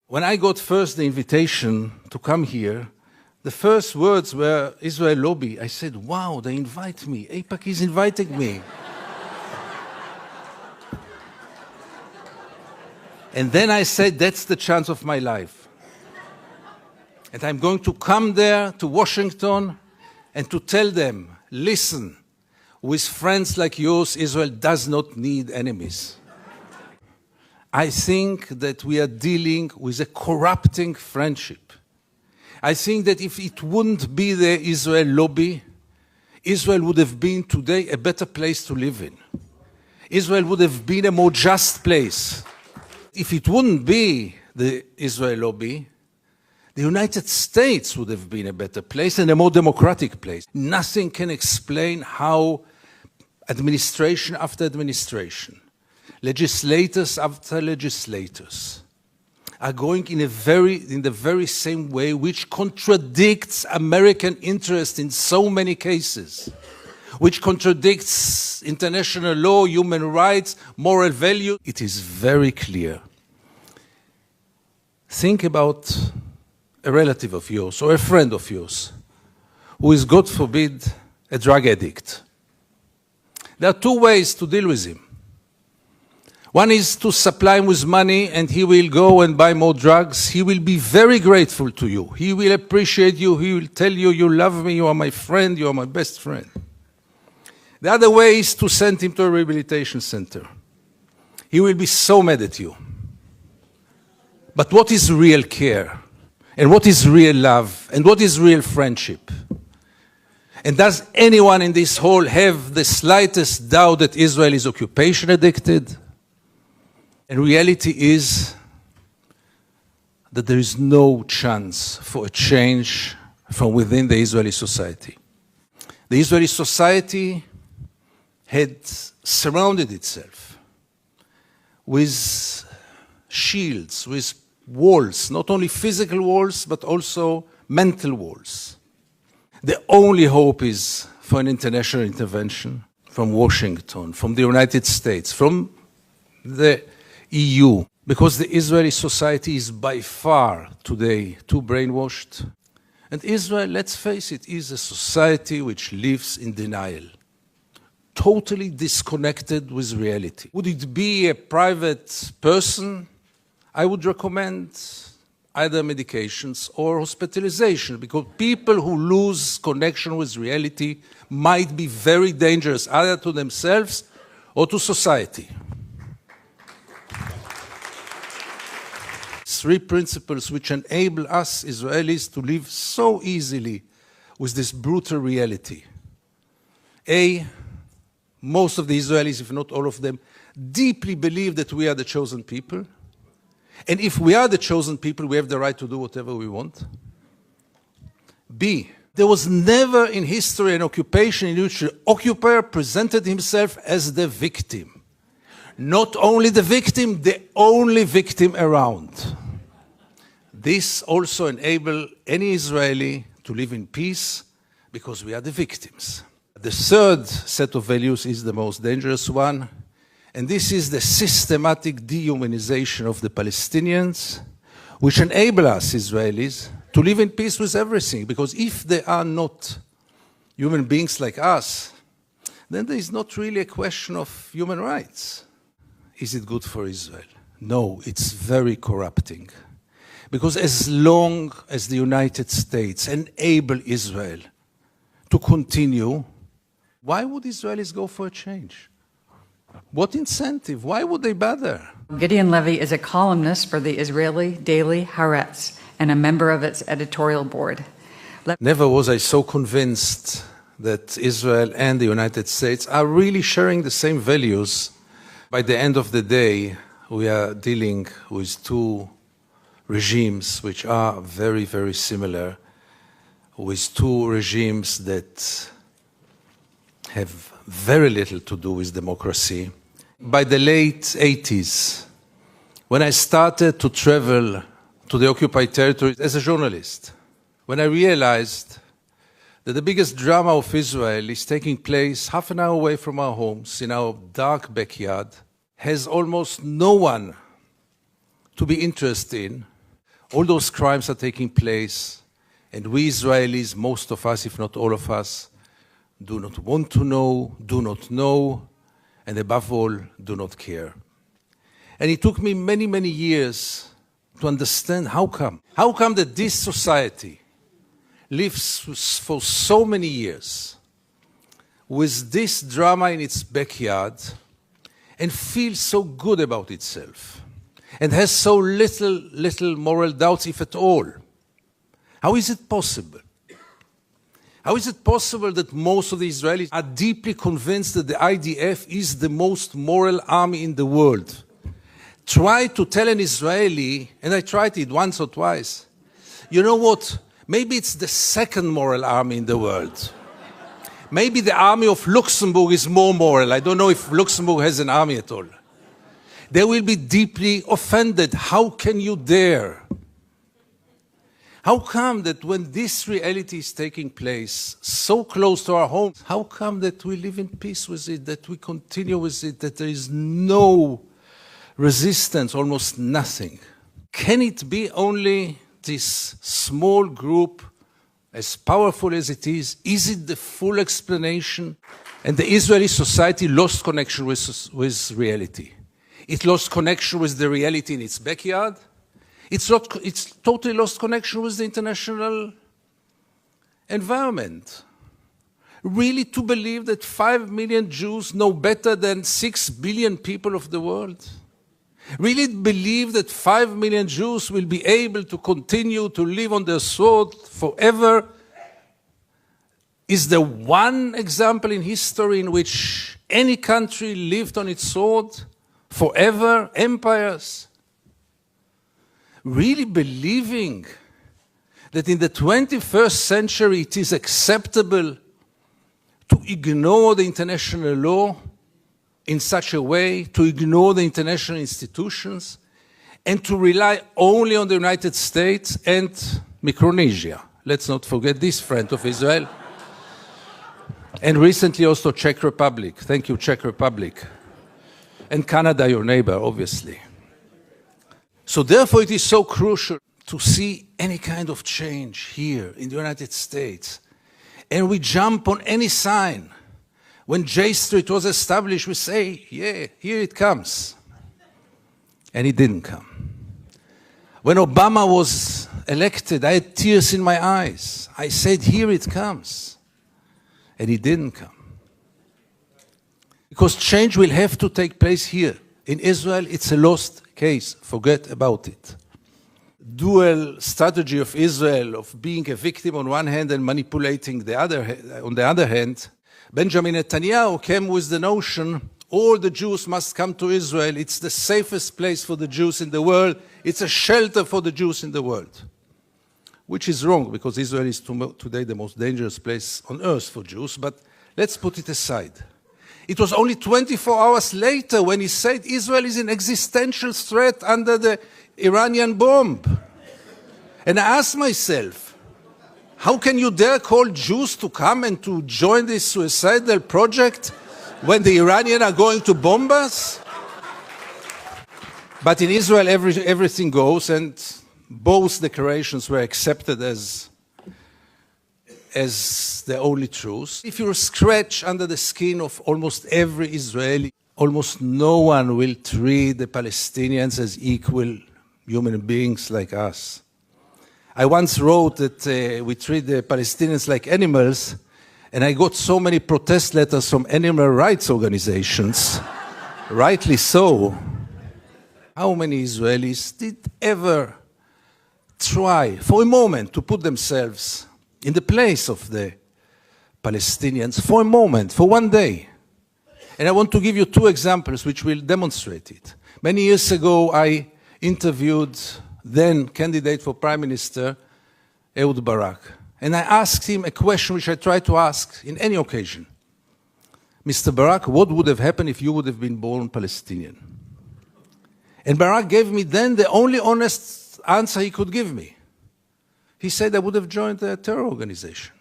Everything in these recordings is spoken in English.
When I got first the invitation to come here, the first words were Israel lobby. I said, wow, they invite me. AIPAC is inviting me. And then I said, that's the chance of my life. And I'm going to come there to Washington and to tell them, listen, with friends like yours, Israel does not need enemies. I think that we are dealing with a corrupting friendship. I think that if it wouldn't be the Israel lobby, Israel would have been today a better place to live in. Israel would have been a more just place. If it wouldn't be the Israel lobby, the United States would have been a better place and a more democratic place. Nothing can explain how administration after administration, legislators after legislators, are going in the very same way, which contradicts American interest in so many cases, which contradicts international law, human rights, moral value. It is very clear. Think about a relative of yours or a friend of yours who is, God forbid, a drug addict. There are two ways to deal with him. One is to supply him with money and he will go and buy more drugs. He will be very grateful to you. He will appreciate you. He will tell you, you love me, you are my friend, you are my best friend. The other way is to send him to a rehabilitation center. He will be so mad at you. But what is real care? And what is real love? And what is real friendship? And does anyone in this hall have the slightest doubt that Israel is occupation addicted? And reality is that there is no chance for a change from within the Israeli society. The Israeli society had surrounded itself with shields, with walls, not only physical walls, but also mental walls. The only hope is for an international intervention from Washington, from the United States, from the EU, because the Israeli society is by far today too brainwashed. And Israel, let's face it, is a society which lives in denial, totally disconnected with reality. Would it be a private person? I would recommend either medications or hospitalization, because people who lose connection with reality might be very dangerous, either to themselves or to society. Three principles which enable us Israelis to live so easily with this brutal reality. A, most of the Israelis, if not all of them, deeply believe that we are the chosen people. And if we are the chosen people, we have the right to do whatever we want. B, there was never in history an occupation in which the occupier presented himself as the victim. Not only the victim, the only victim around. This also enables any Israeli to live in peace because we are the victims. The third set of values is the most dangerous one, and this is the systematic dehumanization of the Palestinians, which enable us Israelis to live in peace with everything, because if they are not human beings like us, then there is not really a question of human rights. Is it good for Israel? No, it's very corrupting. Because as long as the United States enable Israel to continue, why would Israelis go for a change? What incentive? Why would they bother? Gideon Levy is a columnist for the Israeli daily Haaretz and a member of its editorial board. Never was I so convinced that Israel and the United States are really sharing the same values. By the end of the day, we are dealing with two regimes which are very, very similar, with two regimes that have very little to do with democracy. By the late 80s, when I started to travel to the occupied territories as a journalist, when I realized that the biggest drama of Israel is taking place half an hour away from our homes, in our dark backyard, has almost no one to be interested in, all those crimes are taking place, and we Israelis, most of us, if not all of us, do not want to know, do not know, and above all, do not care. And it took me many, many years to understand how come. How come that this society lives for so many years with this drama in its backyard and feels so good about itself and has so little moral doubts, if at all? How is it possible? How is it possible that most of the Israelis are deeply convinced that the IDF is the most moral army in the world? Try to tell an Israeli, and I tried it once or twice, you know what, maybe it's the second moral army in the world. Maybe the army of Luxembourg is more moral. I don't know if Luxembourg has an army at all. They will be deeply offended. How can you dare? How come that when this reality is taking place so close to our homes, how come that we live in peace with it, that we continue with it, that there is no resistance, almost nothing? Can it be only this small group, as powerful as it is? Is it the full explanation? And the Israeli society lost connection with reality. It lost connection with the reality in its backyard. It's totally lost connection with the international environment. Really to believe that 5 million Jews know better than 6 billion people of the world? Really believe that 5 million Jews will be able to continue to live on their sword forever? Is there one example in history in which any country lived on its sword forever? Empires? Really believing that in the 21st century it is acceptable to ignore the international law in such a way, to ignore the international institutions, and to rely only on the United States and Micronesia. Let's not forget this friend of Israel. And recently also Czech Republic. Thank you, Czech Republic. And Canada, your neighbor, obviously. So therefore it is so crucial to see any kind of change here in the United States. And we jump on any sign. When J Street was established, we say, yeah, here it comes. And it didn't come. When Obama was elected, I had tears in my eyes. I said, here it comes. And it didn't come. Because change will have to take place here. In Israel, it's a lost case. Forget about it. Dual strategy of Israel of being a victim on one hand and manipulating on the other hand. Benjamin Netanyahu came with the notion all the Jews must come to Israel. It's the safest place for the Jews in the world. It's a shelter for the Jews in the world. Which is wrong, because Israel is today the most dangerous place on earth for Jews. But let's put it aside. It was only 24 hours later when he said Israel is an existential threat under the Iranian bomb. And I asked myself, how can you dare call Jews to come and to join this suicidal project when the Iranians are going to bomb us? But in Israel, everything goes, and both declarations were accepted as the only truth. If you scratch under the skin of almost every Israeli, almost no one will treat the Palestinians as equal human beings like us. I once wrote that we treat the Palestinians like animals, and I got so many protest letters from animal rights organizations, rightly so. How many Israelis did ever try for a moment to put themselves in the place of the Palestinians for a moment, for one day? And I want to give you two examples which will demonstrate it. Many years ago, I interviewed then candidate for Prime Minister, Ehud Barak. And I asked him a question which I try to ask in any occasion. Mr. Barak, what would have happened if you would have been born Palestinian? And Barak gave me then the only honest answer he could give me. He said I would have joined a terror organization.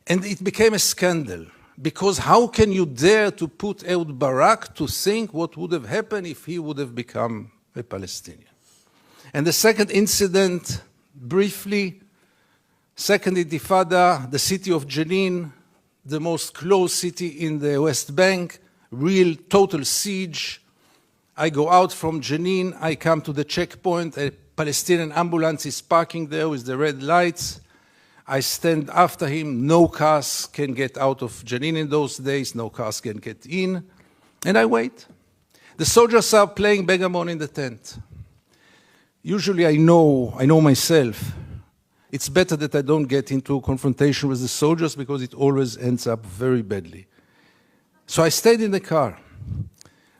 And it became a scandal, because how can you dare to put Ehud Barak to think what would have happened if he would have become a Palestinian? And the second incident, briefly, Second Intifada, the city of Jenin, the most closed city in the West Bank, real total siege. I go out from Jenin, I come to the checkpoint, a Palestinian ambulance is parking there with the red lights. I stand after him, no cars can get out of Jenin in those days, no cars can get in, and I wait. The soldiers are playing Begamon in the tent. Usually I know myself, it's better that I don't get into a confrontation with the soldiers because it always ends up very badly. So I stayed in the car,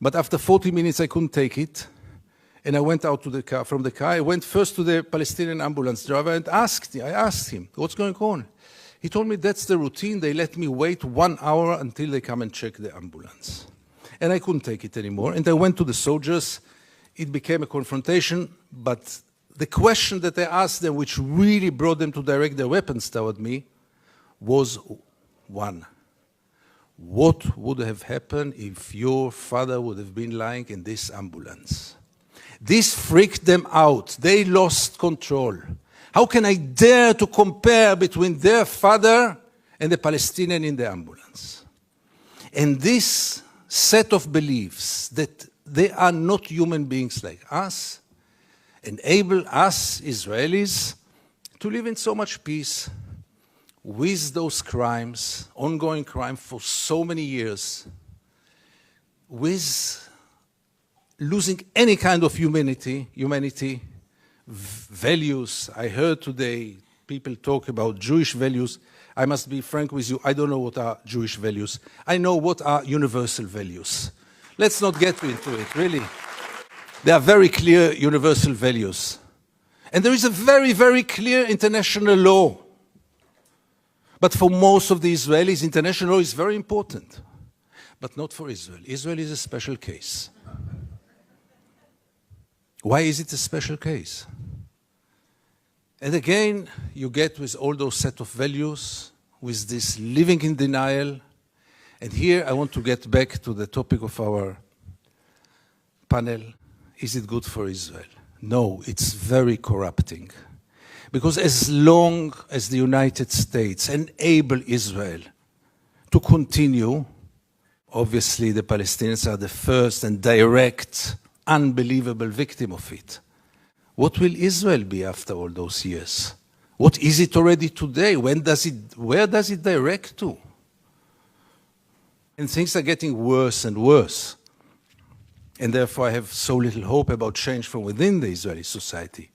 but after 40 minutes I couldn't take it, and I went out to the car. From the car, I went first to the Palestinian ambulance driver and I asked him, what's going on? He told me that's the routine, they let me wait 1 hour until they come and check the ambulance. And I couldn't take it anymore, and I went to the soldiers. It became a confrontation, but the question that I asked them, which really brought them to direct their weapons toward me, was one. What would have happened if your father would have been lying in this ambulance? This freaked them out. They lost control. How can I dare to compare between their father and the Palestinian in the ambulance? And this set of beliefs that they are not human beings like us enable us Israelis to live in so much peace with those crimes, ongoing crime for so many years, with losing any kind of humanity, values. I heard today people talk about Jewish values. I must be frank with you, I don't know what are Jewish values. I know what are universal values. Let's not get into it, really. There are very clear universal values. And there is a very, very clear international law. But for most of the Israelis, international law is very important. But not for Israel. Israel is a special case. Why is it a special case? And again, you get with all those set of values, with this living in denial. And here I want to get back to the topic of our panel. Is it good for Israel? No, it's very corrupting. Because as long as the United States enable Israel to continue, obviously the Palestinians are the first and direct, unbelievable victim of it. What will Israel be after all those years? What is it already today? Where does it direct to? And things are getting worse and worse. And therefore I have so little hope about change from within the Israeli society.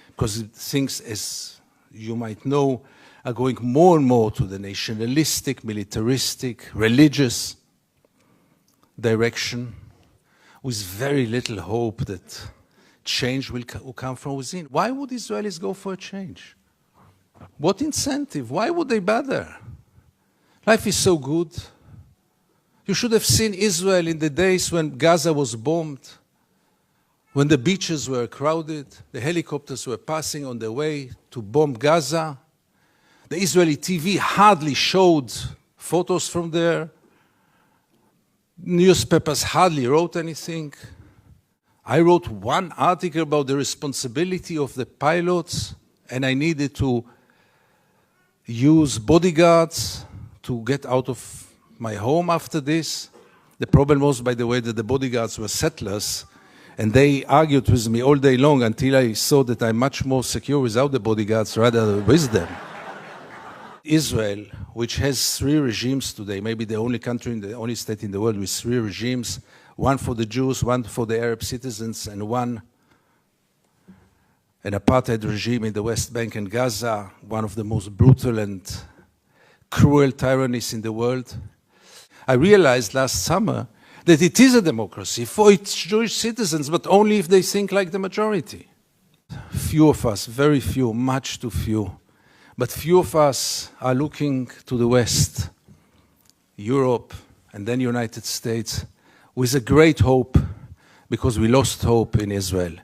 Because things, as you might know, are going more and more to the nationalistic, militaristic, religious direction, with very little hope that change will come from within. Why would Israelis go for a change? What incentive? Why would they bother? Life is so good. You should have seen Israel in the days when Gaza was bombed, when the beaches were crowded, the helicopters were passing on their way to bomb Gaza. The Israeli TV hardly showed photos from there. Newspapers hardly wrote anything. I wrote one article about the responsibility of the pilots, and I needed to use bodyguards to get out of my home after this. The problem was, by the way, that the bodyguards were settlers, and they argued with me all day long until I saw that I'm much more secure without the bodyguards rather than with them. Israel, which has 3 regimes today, maybe the only country, the only state in the world with 3 regimes, one for the Jews, one for the Arab citizens, and one an apartheid regime in the West Bank and Gaza, one of the most brutal and cruel tyrannies in the world. I realized last summer that it is a democracy for its Jewish citizens, but only if they think like the majority. Few of us, very few, much too few, but few of us are looking to the West, Europe, and then United States, with a great hope, because we lost hope in Israel.